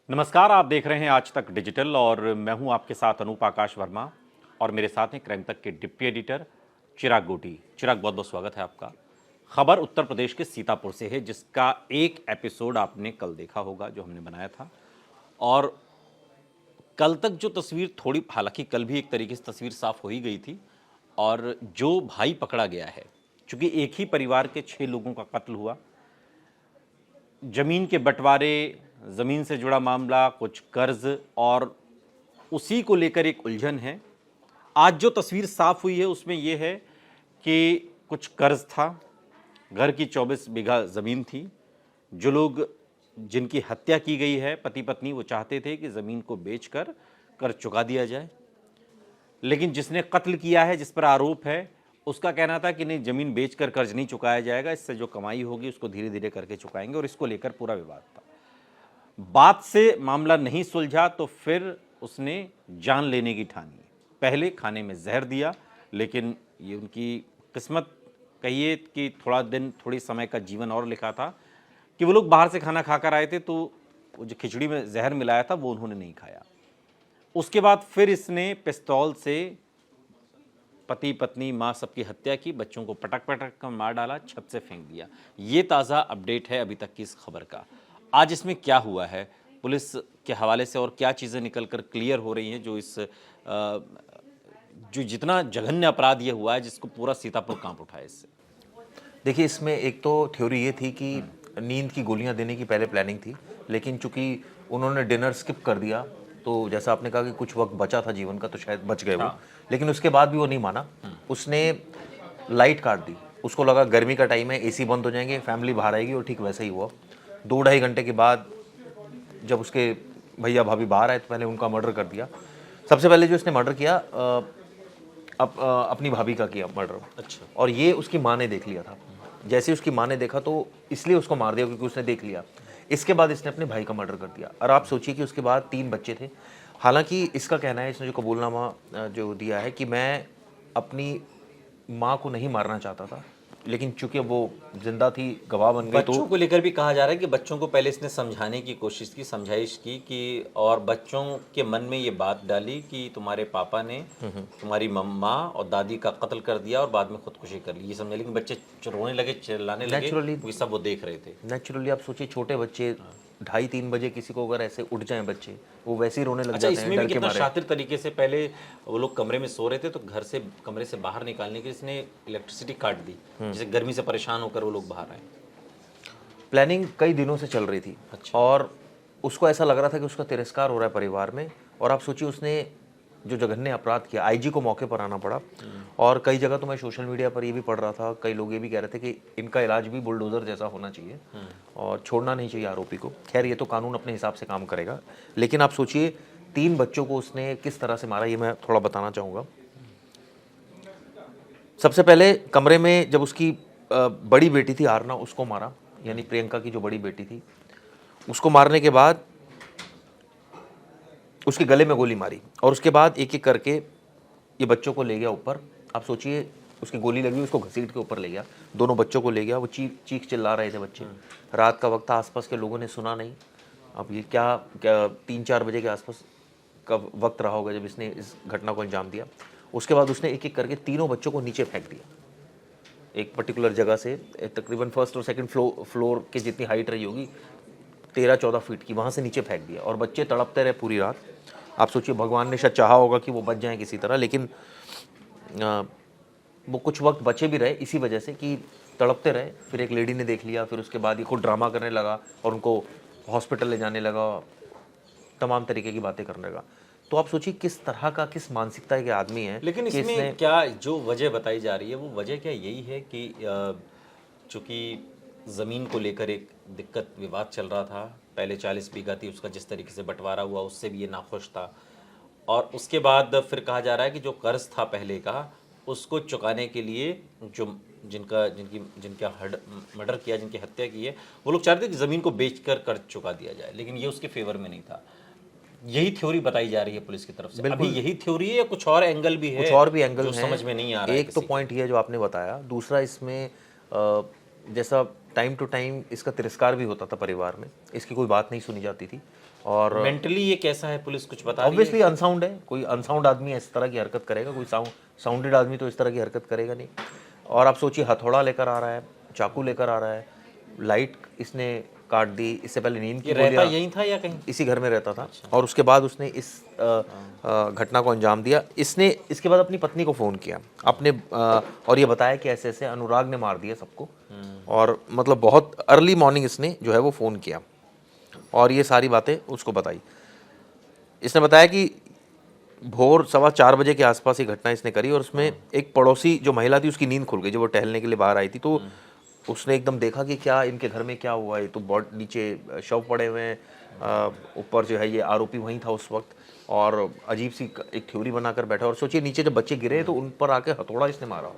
नमस्कार, आप देख रहे हैं आज तक डिजिटल और मैं हूं आपके साथ अनूप आकाश वर्मा और मेरे साथ हैं क्राइम तक के डिप्टी एडिटर चिराग गोटी। चिराग, बहुत बहुत स्वागत है आपका। खबर उत्तर प्रदेश के सीतापुर से है, जिसका एक एपिसोड आपने कल देखा होगा जो हमने बनाया था। और कल तक जो तस्वीर थोड़ी, हालांकि कल भी एक तरीके से तस्वीर साफ हो ही गई थी, और जो भाई पकड़ा गया है, चूंकि एक ही परिवार के 6 लोगों का कत्ल हुआ, जमीन के बंटवारे, जमीन से जुड़ा मामला, कुछ कर्ज और उसी को लेकर एक उलझन है। आज जो तस्वीर साफ हुई है उसमें यह है कि कुछ कर्ज था, घर की 24 बीघा ज़मीन थी। जो लोग, जिनकी हत्या की गई है पति पत्नी, वो चाहते थे कि ज़मीन को बेचकर कर्ज चुका दिया जाए, लेकिन जिसने कत्ल किया है, जिस पर आरोप है, उसका कहना था कि नहीं, ज़मीन बेचकर कर्ज नहीं चुकाया जाएगा, इससे जो कमाई होगी उसको धीरे धीरे करके चुकाएंगे, और इसको लेकर पूरा विवाद था। बात से मामला नहीं सुलझा तो फिर उसने जान लेने की ठानी। पहले खाने में जहर दिया, लेकिन ये उनकी किस्मत कहिए कि थोड़ा दिन, थोड़ी समय का जीवन और लिखा था कि वो लोग बाहर से खाना खाकर आए थे, तो वो जो खिचड़ी में जहर मिलाया था वो उन्होंने नहीं खाया। उसके बाद फिर इसने पिस्तौल से पति पत्नी माँ सबकी हत्या की, बच्चों को पटक पटक कर मार डाला, छत से फेंक दिया। ये ताज़ा अपडेट है अभी तक की इस खबर का। आज इसमें क्या हुआ है, पुलिस के हवाले से और क्या चीज़ें निकल कर क्लियर हो रही हैं, जो इस जो जितना जघन्य अपराध ये हुआ है, जिसको पूरा सीतापुर कांप उठा है इससे। देखिए, इसमें एक तो थ्योरी ये थी कि नींद की गोलियां देने की पहले प्लानिंग थी, लेकिन चूंकि उन्होंने डिनर स्किप कर दिया, तो जैसा आपने कहा कि कुछ वक्त बचा था जीवन का, तो शायद बच गए वो। लेकिन उसके बाद भी वो नहीं माना, उसने लाइट काट दी। उसको लगा गर्मी का टाइम है, एसी बंद हो जाएंगे, फैमिली बाहर आएगी, और ठीक वैसा ही हुआ। 2-2.5 घंटे के बाद जब उसके भैया भाभी बाहर आए तो पहले उनका मर्डर कर दिया। सबसे पहले जो इसने मर्डर किया, अपनी भाभी का किया मर्डर। अच्छा। और ये उसकी माँ ने देख लिया था। जैसे उसकी माँ ने देखा तो इसलिए उसको मार दिया, क्योंकि उसने देख लिया। इसके बाद इसने अपने भाई का मर्डर कर दिया। और आप सोचिए कि उसके बाद 3 बच्चे थे। हालांकि इसका कहना है, इसने जो कबूलनामा जो दिया है, कि मैं अपनी माँ को नहीं मारना चाहता था, लेकिन चूंकि वो जिंदा थी, गवाह बन गई, बच्चों तो को लेकर भी कहा जा रहा है कि बच्चों को पहले इसने समझाने की कोशिश की, समझाइश की कि, और बच्चों के मन में ये बात डाली कि तुम्हारे पापा ने तुम्हारी मम्मा और दादी का कत्ल कर दिया और बाद में खुदकुशी कर ली, ये समझा। लेकिन बच्चे रोने लगे, चिल्लाने लगे, नेचुरली क्योंकि सब वो देख रहे थे। नेचुरली आप सोचिए, छोटे बच्चे 2:30-3 बजे किसी को अगर ऐसे उठ जाएं बच्चे, वो वैसे ही रोने लग अच्छा, जाते हैं इसमें भी डर के कितना मारे। शातिर तरीके से, पहले वो लोग कमरे में सो रहे थे तो घर से, कमरे से बाहर निकालने के लिए इसने इलेक्ट्रिसिटी काट दी, जैसे गर्मी से परेशान होकर वो लोग बाहर आए। प्लानिंग कई दिनों से चल रही थी। अच्छा। और उसको ऐसा लग रहा था कि उसका तिरस्कार हो रहा है परिवार में। और आप सोचिए, उसने जो जघन्य अपराध किया, आईजी को मौके पर आना पड़ा। और कई जगह तो मैं सोशल मीडिया पर ये भी पढ़ रहा था, कई लोग ये भी कह रहे थे कि इनका इलाज भी बुलडोजर जैसा होना चाहिए और छोड़ना नहीं चाहिए आरोपी को। खैर, ये तो कानून अपने हिसाब से काम करेगा। लेकिन आप सोचिए, 3 बच्चों को उसने किस तरह से मारा, ये मैं थोड़ा बताना चाहूँगा। सबसे पहले कमरे में जब उसकी बड़ी बेटी थी आरना, उसको मारा, यानी प्रियंका की जो बड़ी बेटी थी, उसको मारने के बाद उसके गले में गोली मारी। और उसके बाद एक एक करके ये बच्चों को ले गया ऊपर। आप सोचिए, उसकी गोली लगी, उसको घसीट के ऊपर ले गया, दोनों बच्चों को ले गया। वो चीख चिल्ला रहे थे बच्चे। रात का वक्त था, आसपास के लोगों ने सुना नहीं। अब ये क्या क्या 3-4 बजे के आसपास का वक्त रहा होगा जब इसने इस घटना को अंजाम दिया। उसके बाद उसने एक एक करके तीनों बच्चों को नीचे फेंक दिया, एक पर्टिकुलर जगह से, तकरीबन फर्स्ट और सेकंड फ्लोर के जितनी हाइट रही होगी, 13-14 फीट की, वहाँ से नीचे फेंक दिया। और बच्चे तड़पते रहे पूरी रात। आप सोचिए, भगवान ने शायद चाहा होगा कि वो बच जाएं किसी तरह, लेकिन वो कुछ वक्त बचे भी रहे इसी वजह से कि तड़पते रहे। फिर एक लेडी ने देख लिया, फिर उसके बाद ये खुद ड्रामा करने लगा और उनको हॉस्पिटल ले जाने लगा, तमाम तरीके की बातें करने लगा। तो आप सोचिए किस तरह का, किस मानसिकता के आदमी है। लेकिन कि इसमें क्या जो वजह बताई जा रही है, वो वजह क्या यही है कि चूंकि ज़मीन को लेकर एक दिक्कत, विवाद चल रहा था, पहले 40 बीघा थी, उसका जिस तरीके से बंटवारा हुआ उससे भी ये नाखुश था, और उसके बाद फिर कहा जा रहा है कि जो कर्ज था पहले का, उसको चुकाने के लिए जो जिनका मर्डर किया, जिनकी हत्या की है, वो लोग चाहते थे कि ज़मीन को बेचकर कर्ज चुका दिया जाए, लेकिन ये उसके फेवर में नहीं था। यही थ्योरी बताई जा रही है पुलिस की तरफ से। अभी यही थ्योरी है या कुछ और एंगल भी है? कुछ और भी एंगल जो हैं, समझ में नहीं आ रहा है एक तो पॉइंट ये है जो आपने बताया। दूसरा, इसमें जैसा टाइम टू टाइम इसका तिरस्कार भी होता था परिवार में, इसकी कोई बात नहीं सुनी जाती थी। और मेंटली ये कैसा है, पुलिस कुछ बता रही है? ऑब्वियसली अनसाउंड है। कोई अनसाउंड आदमी इस तरह की हरकत करेगा, कोई साउंडेड आदमी तो इस तरह की हरकत करेगा नहीं। और आप सोचिए, हथौड़ा लेकर आ रहा है, चाकू लेकर आ रहा है, लाइट इसने काट दी। इससे पहले नींद की ये रहता गोलियां, यहीं था या कहीं? इसी घर में रहता था। और उसके बाद उसने इस घटना को अंजाम दिया। इसने इसके बाद अपनी पत्नी को फ़ोन किया अपने और ये बताया कि ऐसे ऐसे अनुराग ने मार दिया सबको। और मतलब बहुत अर्ली मॉर्निंग इसने जो है वो फ़ोन किया और ये सारी बातें उसको बताई। इसने बताया कि भोर 4:15 के आसपास ये घटना इसने करी और उसमें एक पड़ोसी जो महिला थी उसकी नींद खुल गई, जो वो टहलने के लिए बाहर आई थी। तो उसने एकदम देखा कि क्या इनके घर में क्या हुआ है, तो बहुत नीचे शव पड़े हुए हैं, ऊपर जो है ये आरोपी वहीं था उस वक्त। और अजीब सी एक थ्योरी बनाकर बैठा। और सोचिए, नीचे जब बच्चे गिरे तो उन पर आके हथौड़ा इसने मारा।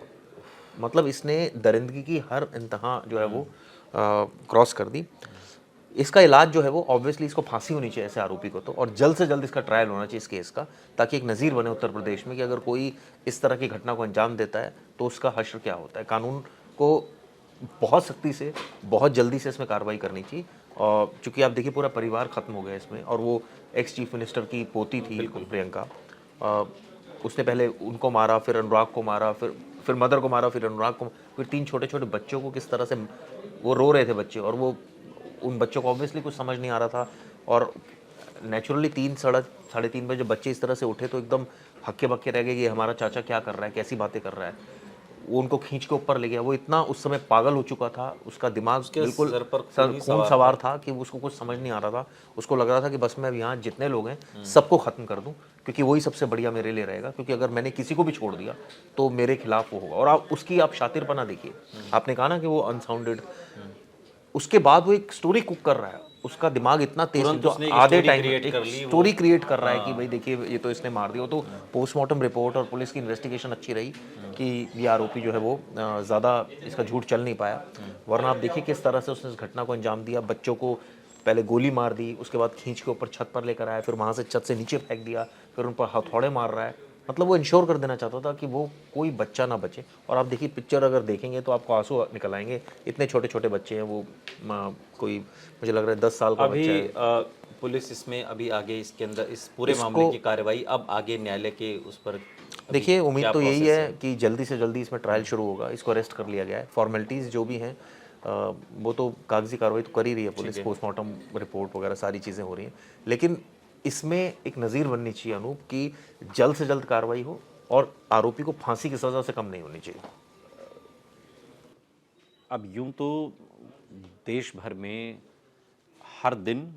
मतलब इसने दरिंदगी की हर इंतहा जो है वो क्रॉस कर दी। इसका इलाज जो है वो ऑब्वियसली इसको फांसी होनी चाहिए ऐसे आरोपी को तो, और जल्द से जल्द इसका ट्रायल होना चाहिए इस केस का, ताकि एक नज़ीर बने उत्तर प्रदेश में कि अगर कोई इस तरह की घटना को अंजाम देता है तो उसका हश्र क्या होता है। कानून को बहुत सख्ती से, बहुत जल्दी से इसमें कार्रवाई करनी चाहिए। और चूंकि आप देखिए पूरा परिवार ख़त्म हो गया इसमें, और वो एक्स चीफ मिनिस्टर की पोती थी प्रियंका। उसने पहले उनको मारा, फिर अनुराग को मारा, फिर मदर को मारा, फिर अनुराग को, फिर 3 छोटे छोटे बच्चों को किस तरह से वो रो रहे थे बच्चे, और वो उन बच्चों को ऑब्वियसली कुछ समझ नहीं आ रहा था। और नेचुरली 3 साढ़े 3 बजे बच्चे इस तरह से उठे तो एकदम हक्के बक्के रह गए कि हमारा चाचा क्या कर रहा है, कैसी बातें कर रहा है। वो उनको खींच के ऊपर ले गया। वो इतना उस समय पागल हो चुका था, उसका दिमाग बिल्कुल सर पर खून सवार था कि उसको कुछ समझ नहीं आ रहा था। उसको लग रहा था कि बस मैं अब यहाँ जितने लोग हैं सबको ख़त्म कर दूँ, क्योंकि वही सबसे बढ़िया मेरे लिए रहेगा, क्योंकि अगर मैंने किसी को भी छोड़ दिया तो मेरे खिलाफ वो होगा। और आप उसकी शातिरपना देखिए। आपने कहा ना कि वो अनसाउंडेड, उसके बाद वो एक स्टोरी कुक कर रहा है। उसका दिमाग इतना तेज है, जो आधे टाइम में एक स्टोरी क्रिएट कर रहा है कि भाई देखिए ये तो इसने मार दिया। तो पोस्टमार्टम रिपोर्ट और पुलिस की इन्वेस्टिगेशन अच्छी रही कि ये आरोपी जो है वो ज़्यादा इसका झूठ चल नहीं पाया। वरना आप देखिए किस तरह से उसने इस घटना को अंजाम दिया। बच्चों को पहले गोली मार दी, उसके बाद खींच के ऊपर छत पर लेकर आया, फिर वहाँ से छत से नीचे फेंक दिया, फिर उन पर हथौड़े मार रहा है। मतलब वो इंश्योर कर देना चाहता था कि वो कोई बच्चा ना बचे। और आप देखिए पिक्चर अगर देखेंगे तो आपको आंसू निकल आएंगे। इतने छोटे छोटे बच्चे हैं वो, कोई मुझे लग रहा है 10 साल का अभी बच्चा है। पुलिस इसमें अभी आगे इसके अंदर इस पूरे मामले की कार्रवाई अब आगे न्यायालय के उस पर अभी देखिए, उम्मीद क्या तो यही प्रोसेस है कि जल्दी से जल्दी इसमें ट्रायल शुरू होगा। इसको अरेस्ट कर लिया गया है। फॉर्मेलिटीज़ जो भी हैं वो तो कागजी कार्रवाई तो कर ही रही है पुलिस, पोस्टमार्टम रिपोर्ट वगैरह सारी चीज़ें हो रही हैं। लेकिन इसमें एक नज़ीर बननी चाहिए अनूप, कि जल्द से जल्द कार्रवाई हो और आरोपी को फांसी की सज़ा से कम नहीं होनी चाहिए। अब यूं तो देश भर में हर दिन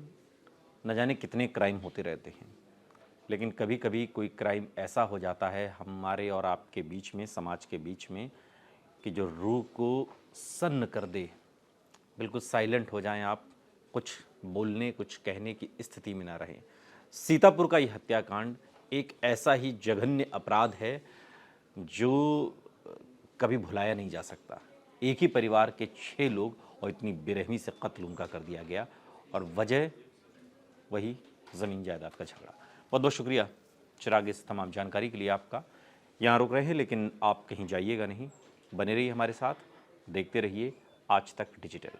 न जाने कितने क्राइम होते रहते हैं, लेकिन कभी कभी कोई क्राइम ऐसा हो जाता है हमारे और आपके बीच में, समाज के बीच में, कि जो रूह को सन्न कर दे। बिल्कुल साइलेंट हो जाएं आप, कुछ बोलने कुछ कहने की स्थिति में ना रहें। सीतापुर का यह हत्याकांड एक ऐसा ही जघन्य अपराध है जो कभी भुलाया नहीं जा सकता। एक ही परिवार के 6 लोग और इतनी बेरहमी से कत्ल उनका कर दिया गया, और वजह वही ज़मीन जायदाद का झगड़ा। बहुत बहुत शुक्रिया चिराग, इस तमाम जानकारी के लिए आपका। यहाँ रुक रहे हैं, लेकिन आप कहीं जाइएगा नहीं, बने रहिए हमारे साथ, देखते रहिए आज तक डिजिटल।